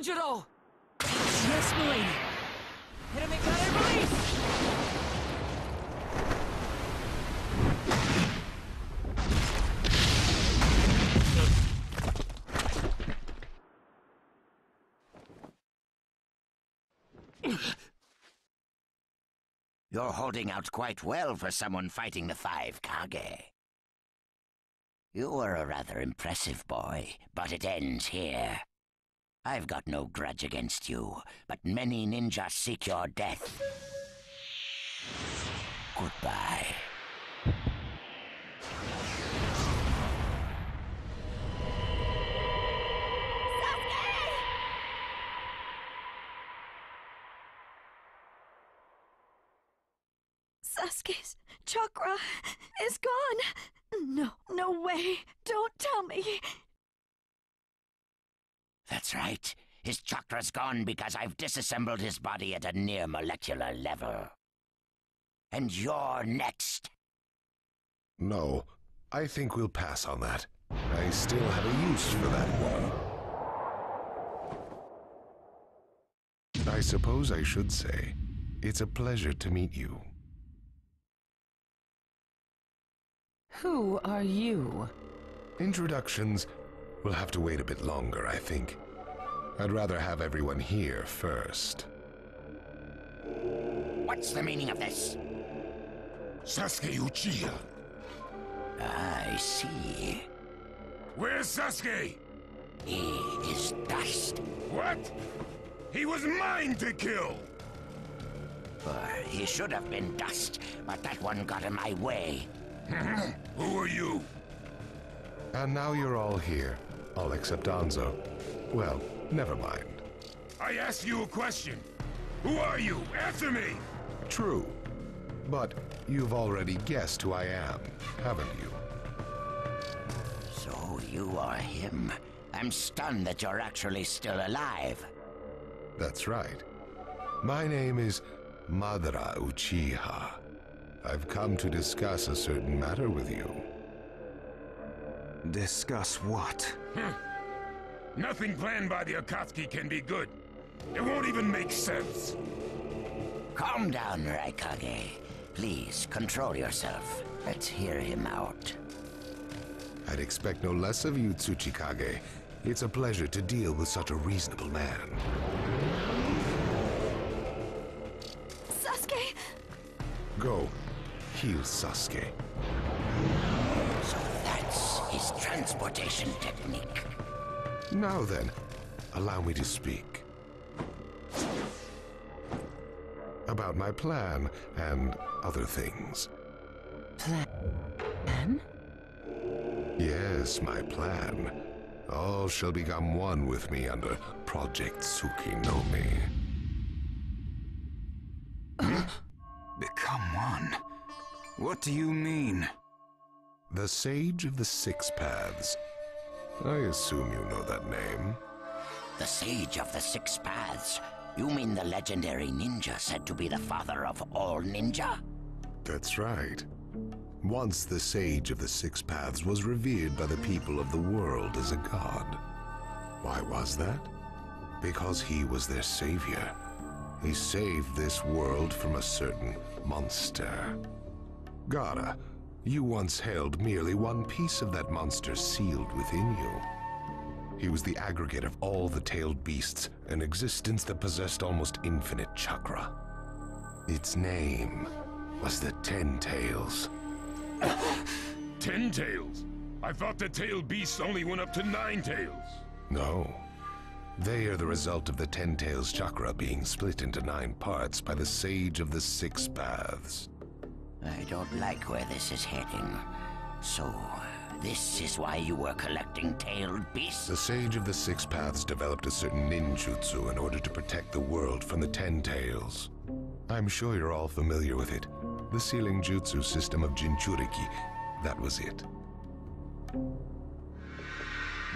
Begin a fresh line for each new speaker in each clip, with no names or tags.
Juro! Yes, milady! Hiramikare, release!
You're holding out quite well for someone fighting the 5 Kage. You were a rather impressive boy, but it ends here. I've got no grudge against you, but many ninjas seek your death. Goodbye.
Sasuke's chakra is gone. No way. Don't tell me.
That's right. His chakra's gone because I've disassembled his body at a near molecular level. And you're next.
No, I think we'll pass on that. I still have a use for that one. I suppose I should say, it's a pleasure to meet you.
Who are you?
Introductions will have to wait a bit longer, I think. I'd rather have everyone here first.
What's the meaning of this?
Sasuke Uchiha.
I see.
Where's Sasuke?
He is dust.
What? He was mine to kill!
He should have been dust, but that one got in my way.
Who are you?
And now you're all here, all except Anzo. Well, never mind.
I asked you a question. Who are you? Answer me!
True. But you've already guessed who I am, haven't you?
So you are him. I'm stunned that you're actually still alive.
That's right. My name is Madara Uchiha. I've come to discuss a certain matter with you.
Discuss what?
Nothing planned by the Akatsuki can be good. It won't even make sense.
Calm down, Raikage. Please, control yourself. Let's hear him out.
I'd expect no less of you, Tsuchikage. It's a pleasure to deal with such a reasonable man.
Sasuke!
Go. Heal Sasuke.
So that's his transportation technique.
Now then, allow me to speak. About my plan and other things.
Plan?
Yes, my plan. All shall become one with me under Project Tsukinome.
Become one? What do you mean?
The Sage of the Six Paths. I assume you know that name.
The Sage of the Six Paths? You mean the legendary ninja said to be the father of all ninja?
That's right. Once the Sage of the Six Paths was revered by the people of the world as a god. Why was that? Because he was their savior. He saved this world from a certain monster. Gaara, you once held merely one piece of that monster sealed within you. He was the aggregate of all the tailed beasts, an existence that possessed almost infinite chakra. Its name was the 10 Tails.
10 tails? I thought the tailed beasts only went up to 9 tails.
No. They are the result of the 10 Tails chakra being split into 9 parts by the Sage of the Six Paths.
I don't like where this is heading. So, this is why you were collecting tailed beasts?
The Sage of the Six Paths developed a certain ninjutsu in order to protect the world from the 10 Tails. I'm sure you're all familiar with it. The sealing jutsu system of Jinchuriki. That was it.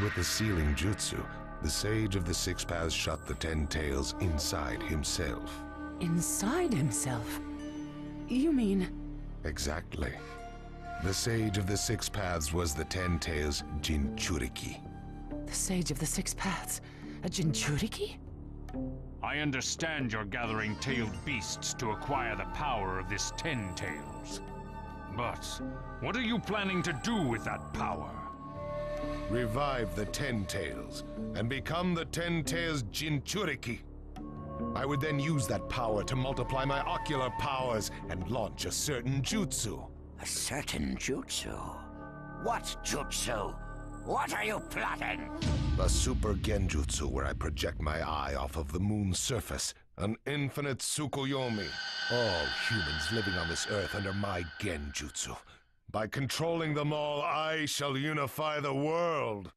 With the sealing jutsu, the Sage of the Six Paths shut the 10 Tails inside himself.
Inside himself? You mean...
Exactly. The Sage of the Six Paths was the 10 Tails Jinchuriki.
The Sage of the Six Paths? A Jinchuriki?
I understand you're gathering tailed beasts to acquire the power of this 10 Tails. But what are you planning to do with that power?
Revive the 10 Tails and become the 10 Tails Jinchuriki. I would then use that power to multiply my ocular powers and launch a certain jutsu.
A certain jutsu? What jutsu? What are you plotting?
A super genjutsu where I project my eye off of the moon's surface. An infinite Tsukuyomi. All humans living on this earth under my genjutsu. By controlling them all, I shall unify the world.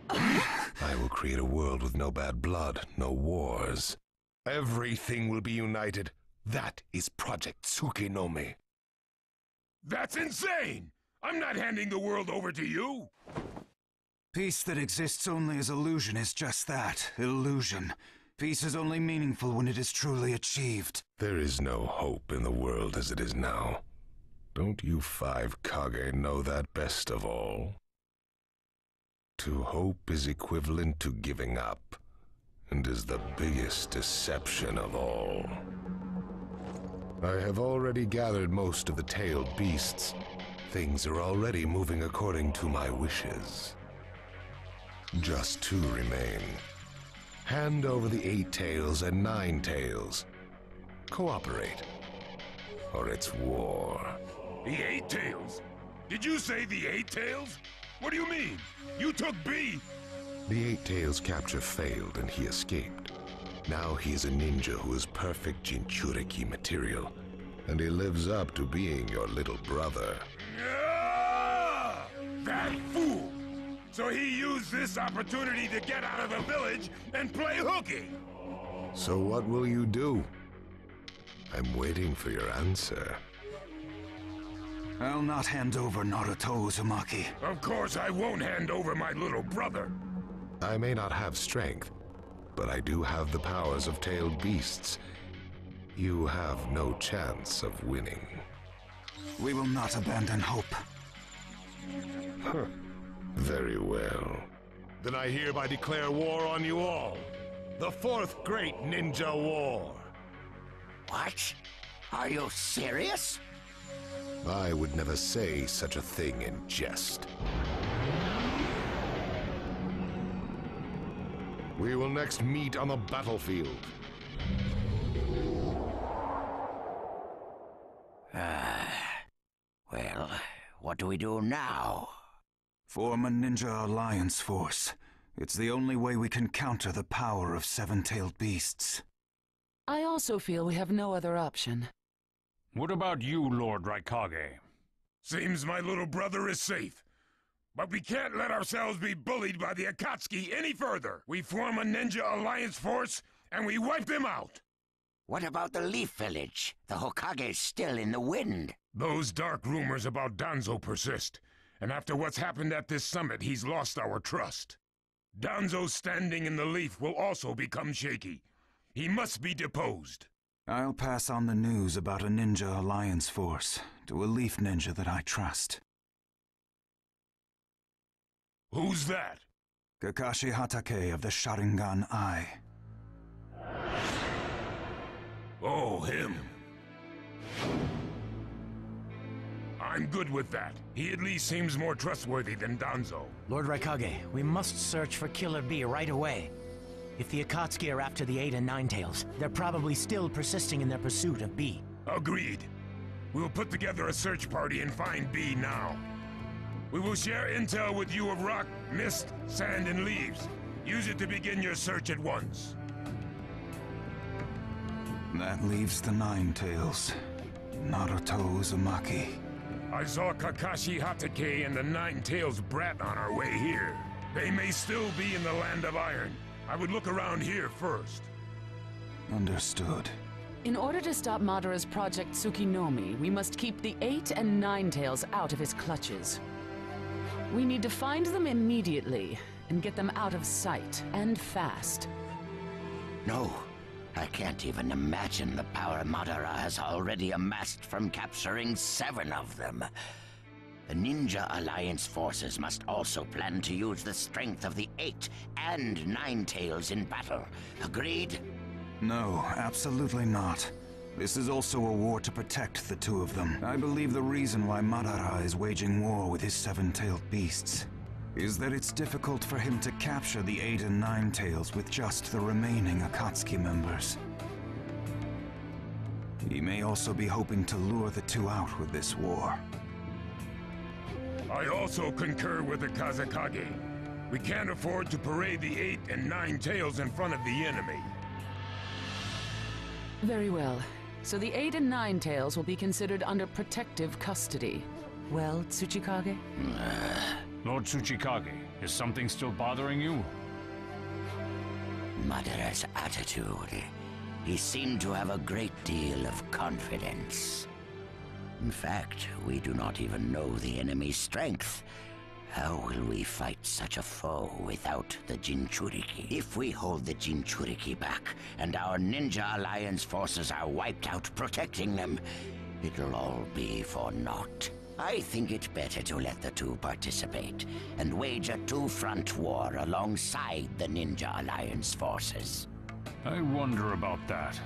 I will create a world with no bad blood, no wars. Everything will be united. That is Project Tsukinomi.
That's insane! I'm not handing the world over to you!
Peace that exists only as illusion is just that, illusion. Peace is only meaningful when it is truly achieved.
There is no hope in the world as it is now. Don't you 5 Kage know that best of all? To hope is equivalent to giving up, and is the biggest deception of all. I have already gathered most of the tailed beasts. Things are already moving according to my wishes. Just 2 remain. Hand over the 8 tails and 9 tails. Cooperate, or it's war.
The 8 Tails? Did you say the 8 Tails? What do you mean? You took B!
The 8 tails capture failed and he escaped. Now he is a ninja who is perfect Jinchuriki material, and he lives up to being your little brother.
Ah! That fool! So he used this opportunity to get out of the village and play hooky!
So what will you do? I'm waiting for your answer.
I'll not hand over Naruto Uzumaki.
Of course I won't hand over my little brother.
I may not have strength, but I do have the powers of tailed beasts. You have no chance of winning.
We will not abandon hope.
Very well. Then I hereby declare war on you all. The 4th Great Ninja War.
What? Are you serious?
I would never say such a thing in jest. We will next meet on the battlefield.
Well, what do we do now?
Form a ninja alliance force. It's the only way we can counter the power of 7-tailed beasts.
I also feel we have no other option.
What about you, Lord Raikage?
Seems my little brother is safe. But we can't let ourselves be bullied by the Akatsuki any further. We form a ninja alliance force, and we wipe them out.
What about the Leaf Village? The Hokage's still in the wind.
Those dark rumors about Danzo persist, and after what's happened at this summit, he's lost our trust. Danzo's standing in the Leaf will also become shaky. He must be deposed.
I'll pass on the news about a ninja alliance force to a leaf ninja that I trust.
Who's that?
Kakashi Hatake of the Sharingan Eye.
Oh, him. I'm good with that. He at least seems more trustworthy than Danzo.
Lord Raikage, we must search for Killer Bee right away. If the Akatsuki are after the 8 and 9 tails, they're probably still persisting in their pursuit of B.
Agreed. We'll put together a search party and find B now. We will share intel with you of rock, mist, sand, and leaves. Use it to begin your search at once.
That leaves the 9 tails. Naruto Uzumaki.
I saw Kakashi Hatake and the 9 Tails brat on our way here. They may still be in the Land of Iron. I would look around here first.
Understood.
In order to stop Madara's Project Tsukinomi, we must keep the 8 and 9 tails out of his clutches. We need to find them immediately and get them out of sight, and fast.
No, I can't even imagine the power Madara has already amassed from capturing 7 of them. the Ninja Alliance forces must also plan to use the strength of the 8 and 9 tails in battle. Agreed?
No, absolutely not. This is also a war to protect the two of them. I believe the reason why Madara is waging war with his 7-tailed beasts is that it's difficult for him to capture the 8 and 9 tails with just the remaining Akatsuki members. He may also be hoping to lure the two out with this war.
I also concur with the Kazekage. We can't afford to parade the 8 and 9 tails in front of the enemy.
Very well. So the 8 and 9 tails will be considered under protective custody. Well, Tsuchikage?
Lord Tsuchikage, is something still bothering you?
Madara's attitude. He seemed to have a great deal of confidence. In fact, we do not even know the enemy's strength. How will we fight such a foe without the Jinchuriki? If we hold the Jinchuriki back, and our Ninja Alliance forces are wiped out protecting them, it'll all be for naught. I think it better to let the two participate, and wage a two-front war alongside the Ninja Alliance forces.
I wonder about that.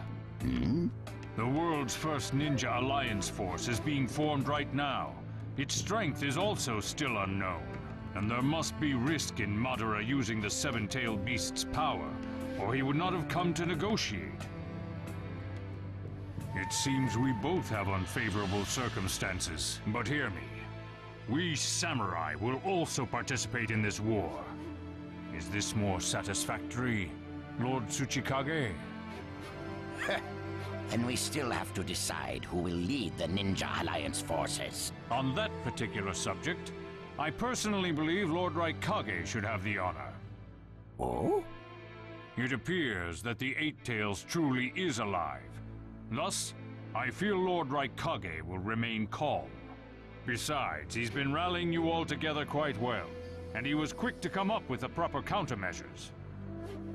The world's first Ninja Alliance force is being formed right now. Its strength is also still unknown, and there must be risk in Madara using the 7-tailed beast's power, or he would not have come to negotiate. It seems we both have unfavorable circumstances, but hear me. We samurai will also participate in this war. Is this more satisfactory, Lord Tsuchikage?
And we still have to decide who will lead the Ninja Alliance forces.
On that particular subject, I personally believe Lord Raikage should have the honor.
Oh?
It appears that the 8-tails truly is alive. Thus, I feel Lord Raikage will remain calm. Besides, he's been rallying you all together quite well, and he was quick to come up with the proper countermeasures.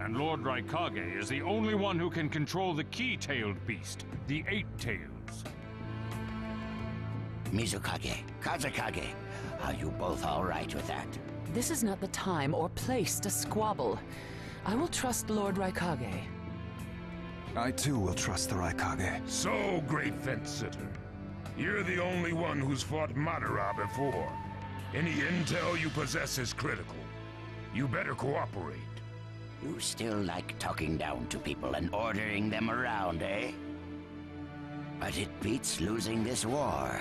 And Lord Raikage is the only one who can control the key-tailed beast, the 8-tails.
Mizukage, Kazekage, are you both all right with that?
This is not the time or place to squabble. I will trust Lord Raikage.
I too will trust the Raikage.
So, great fence-sitter. You're the only one who's fought Madara before. Any intel you possess is critical. You better cooperate.
You still like talking down to people and ordering them around, eh? But it beats losing this war.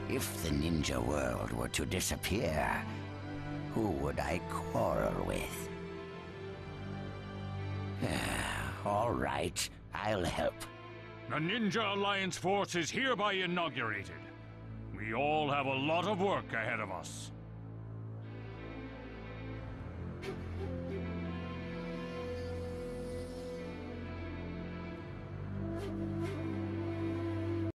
If the ninja world were to disappear, who would I quarrel with? All right, I'll help.
The Ninja Alliance force is hereby inaugurated. We all have a lot of work ahead of us.